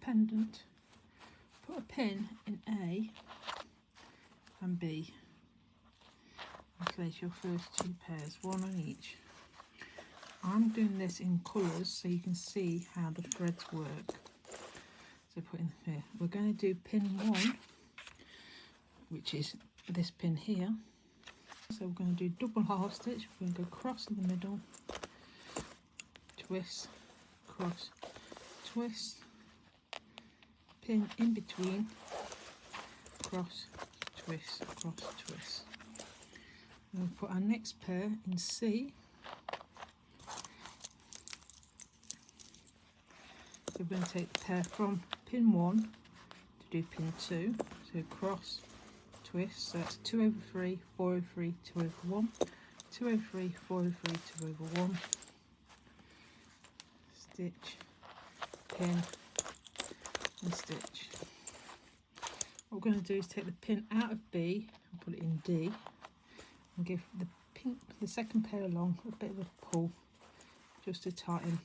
pendant. Put a pin in A and B and place your first 2 pairs, one on each. I'm doing this in colours so you can see how the threads work. So put in here. We're going to do pin 1, which is this pin here. So we're going to do double half stitch. We're going to go cross in the middle, twist, cross, twist, pin in between, cross, twist, cross, twist. We'll put our next pair in C. So we're going to take the pair from pin 1 to do pin 2. So cross, twist, so that's 2 over 3, 4 over 3, 2 over 1, 2 over 3, 4 over 3, 2 over 1, stitch, pin and stitch. What we're going to do is take the pin out of B and put it in D and give the second pair along a bit of a pull just to tighten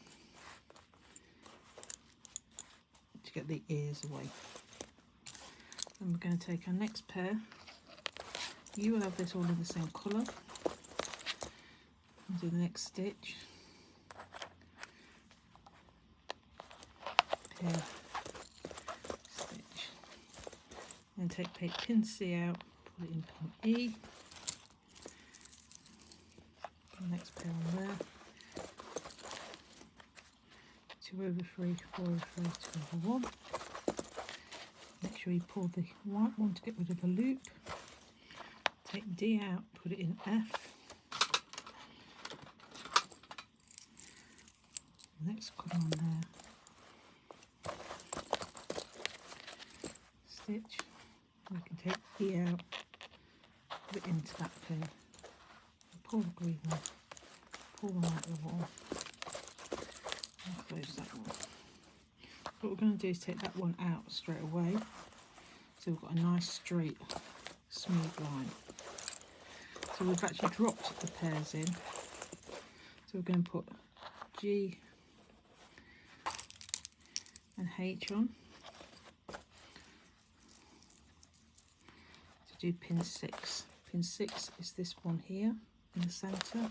to get the ears away. Then we're going to take our next pair. You will have this all in the same colour. And do the next stitch. Pin, stitch. Then take pin C out, put it in pin E. The next pair on there. 2 over 3, 4 over 3, 2 over 1. Make sure you pull the white one to get rid of the loop. Take D out, put it in F. Next colour on there. Stitch. We can take E out, put it into that pin. Pull the green one, pull the white one, and close that one. What we're going to do is take that one out straight away, so we've got a nice straight smooth line. So we've actually dropped the pairs in, so we're going to put G and H on to do pin 6. Pin 6 is this one here in the centre.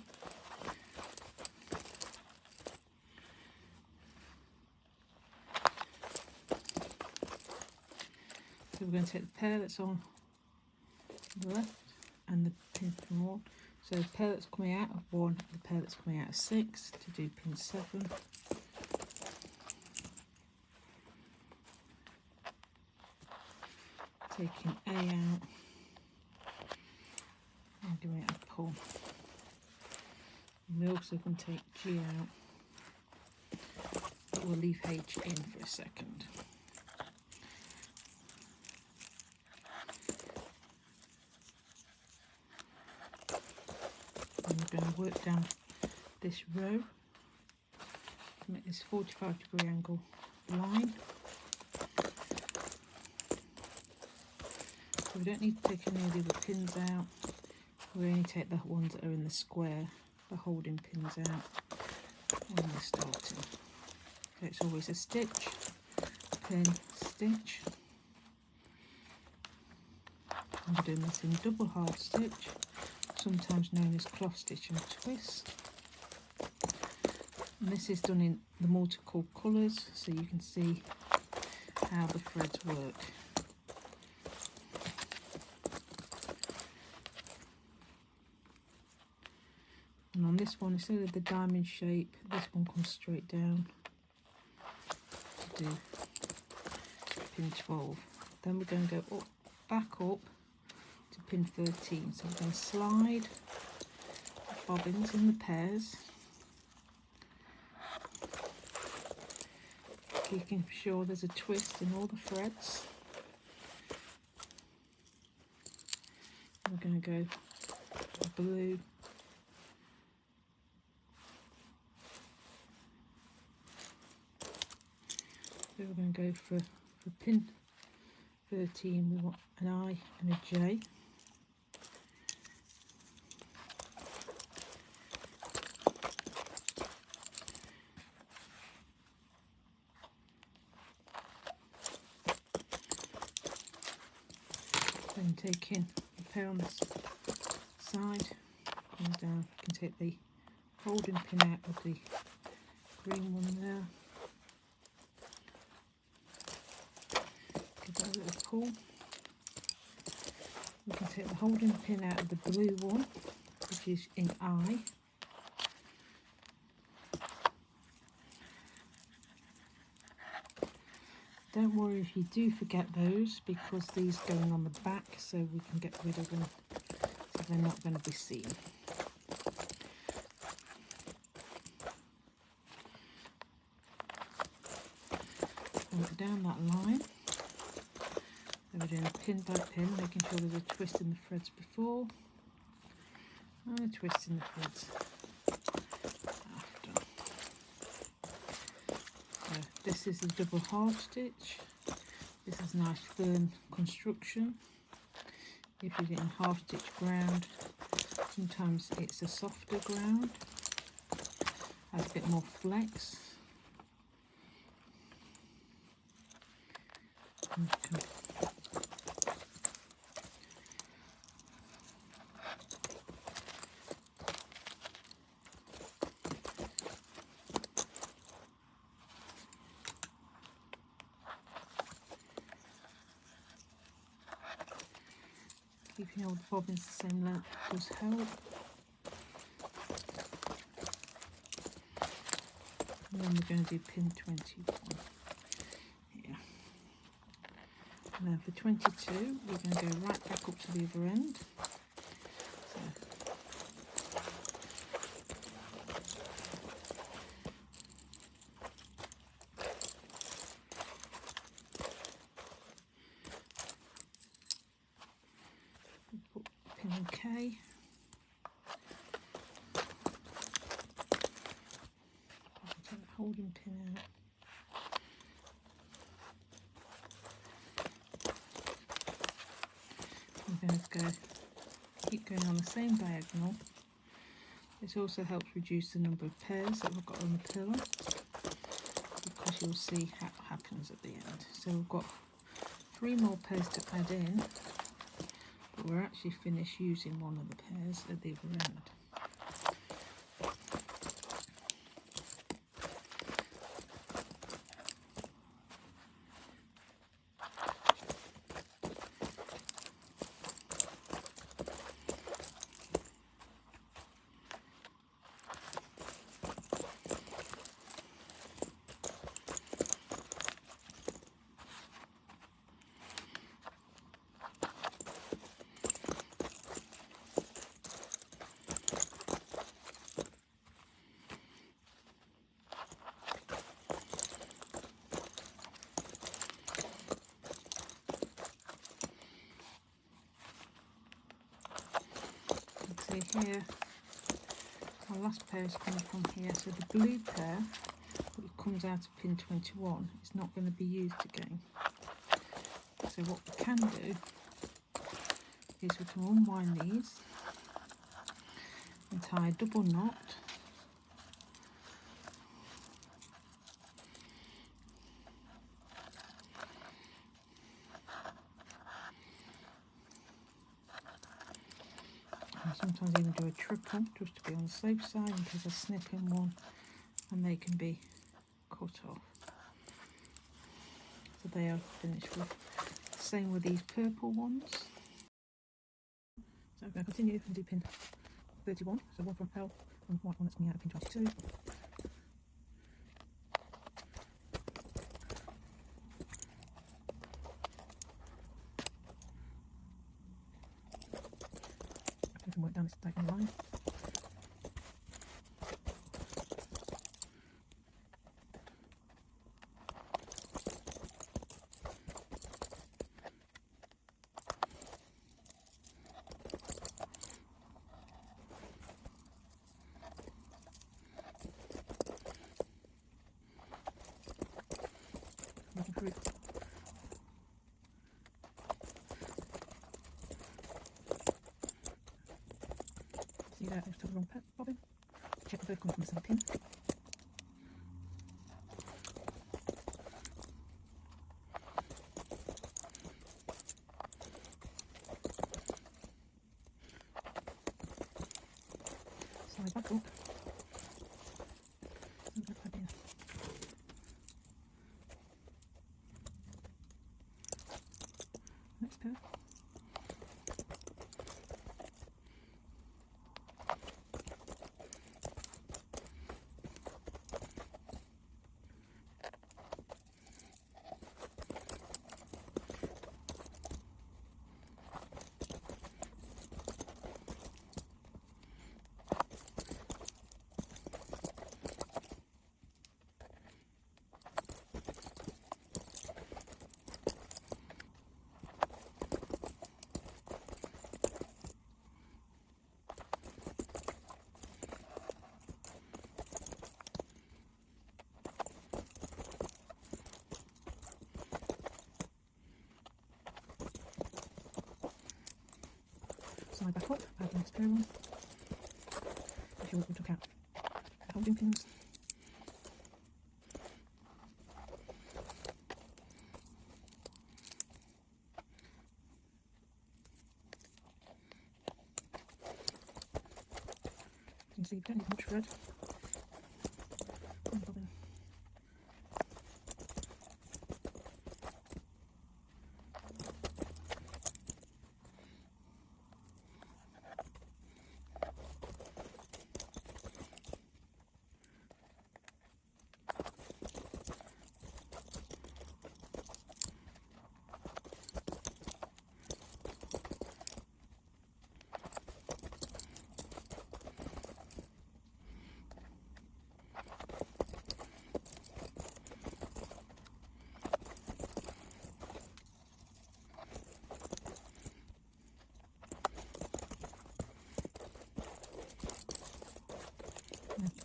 So we're going to take the pair that's on the left and the pin from 1. So the pair that's coming out of 1, the pair that's coming out of 6 to do pin 7. Taking A out and giving it a pull. And we're also going to take G out, but we'll leave H in for a second. And we're going to work down this row to make this 45-degree angle line. So we don't need to take any of the other pins out. We only take the ones that are in the square, the holding pins out when we're starting. So it's always a stitch, pin, stitch. I'm doing this in double half stitch, sometimes known as cloth stitch and twist. And this is done in the multiple colours, so you can see how the threads work. And on this one, instead of the diamond shape, this one comes straight down to do pin 12. Then we're going to go up, back up to pin 13. So we're going to slide the bobbins in the pairs, making sure there's a twist in all the threads. We're going to go blue, so we're going to go for pin 13, we want an I and a J. taking the pair on this side, comes down, you can take the holding pin out of the green one there, give that a little pull. You can take the holding pin out of the blue one, which is in I. Don't worry if you do forget those, because these going on the back, so we can get rid of them so they're not going to be seen. Work down that line. So we're doing pin by pin, making sure there's a twist in the threads before and a twist in the threads after. So this is a double half stitch. This is nice firm construction. If you're getting half stitch ground, sometimes it's a softer ground, has a bit more flex. Okay. Keeping all the bobbins the same length does help. And then we're going to do pin 21 here. And then for 22, we're going to go right back up to the other end. So, put pin K. Take the holding pin out. We're going to keep going on the same diagonal. This also helps reduce the number of pairs that we've got on the pillow, because you'll see how it happens at the end. So we've got 3 more pairs to add in, but we're actually finished using one of the pairs at the other end. Here, our last pair is coming from here, so the blue pair that comes out of pin 21 is not going to be used again. So what we can do is we can unwind these and tie a double knot . Sometimes even do a triple just to be on the safe side, and there's a snip in one and they can be cut off. So they are finished with. Same with these purple ones. So I'm going to continue and do pin 31, so one from L and white one that's coming out of pin 22. Work down this diagonal line. Working through. See that I've took the wrong bobbin. Check the both coming from the same pin. Slide back up. And back in. Next pair. Slide back up, add the next pair on. Make sure we took out the holding pins. You can see you don't need much thread. And bobbin.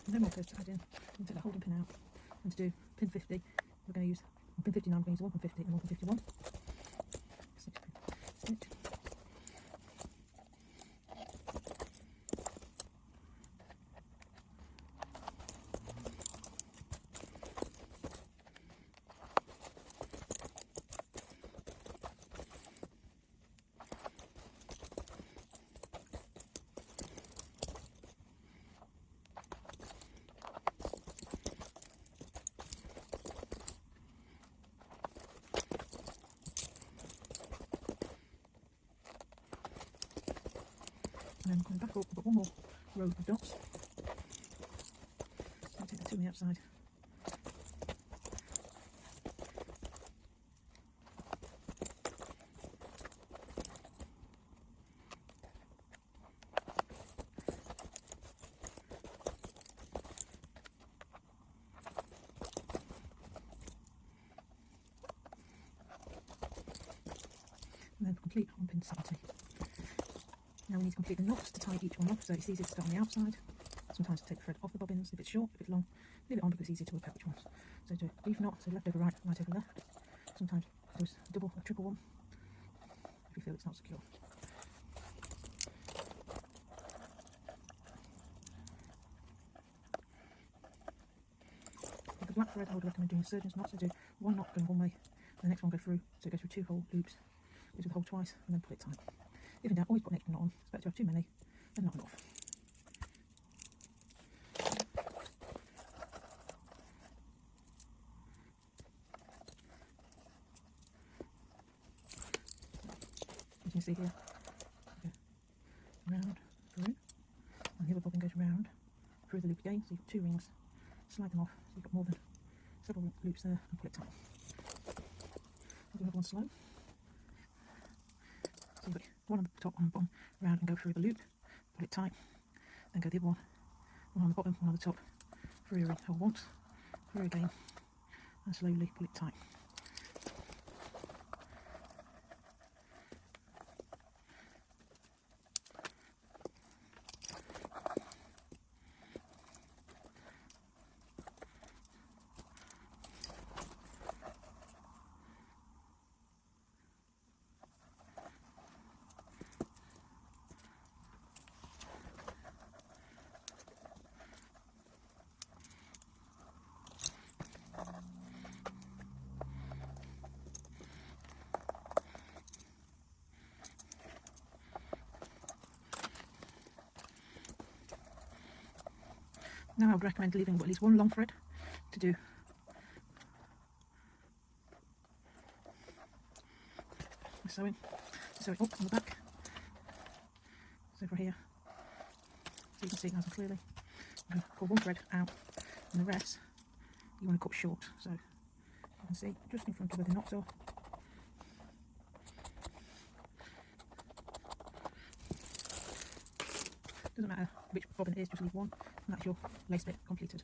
No more pairs to add in. We'll take the holding pin out, and to do pin 50 we're going to use, on pin 59 we're going to use 1 pin 50 and 1 pin 51. Stitch, stitch. And then going back up, we've got one more row of dots. I'll take the two on the outside. And then complete on pin 70. Now we need to complete the knots to tie each one off, so it's easier to start on the outside. Sometimes take the thread off the bobbins if it's short, if it's long, leave it on because it's easier to work out which ones. So do a leaf knot, so left over right, right over left. Sometimes do a double, a triple one, if you feel it's not secure. With the black thread I would recommend doing a surgeon's knot, so do one knot going one way, and the next one go through, so it goes through 2 whole loops, goes through the hole twice, and then pull it tight. If in doubt, always put an extra knot on. It's better to have too many than not enough. As you can see here, round through, and the other bobbin goes round through the loop again, so you've got 2 rings, slide them off, so you've got more than several loops there, and pull it tight. I'll do another one slow. So you've got one on the top, one on the bottom, round and go through the loop, pull it tight, then go the other one on the bottom, one on the top, through a hole once, through again, and slowly pull it tight. Now I would recommend leaving at least one long thread to do the sewing. Sew it up on the back. So for here, so you can see it nice and clearly. I'm going to pull one thread out, and the rest you want to cut short. So you can see just in front of where the knots are. Doesn't matter which bobbin it is, just leave one, and that's your lace bit completed.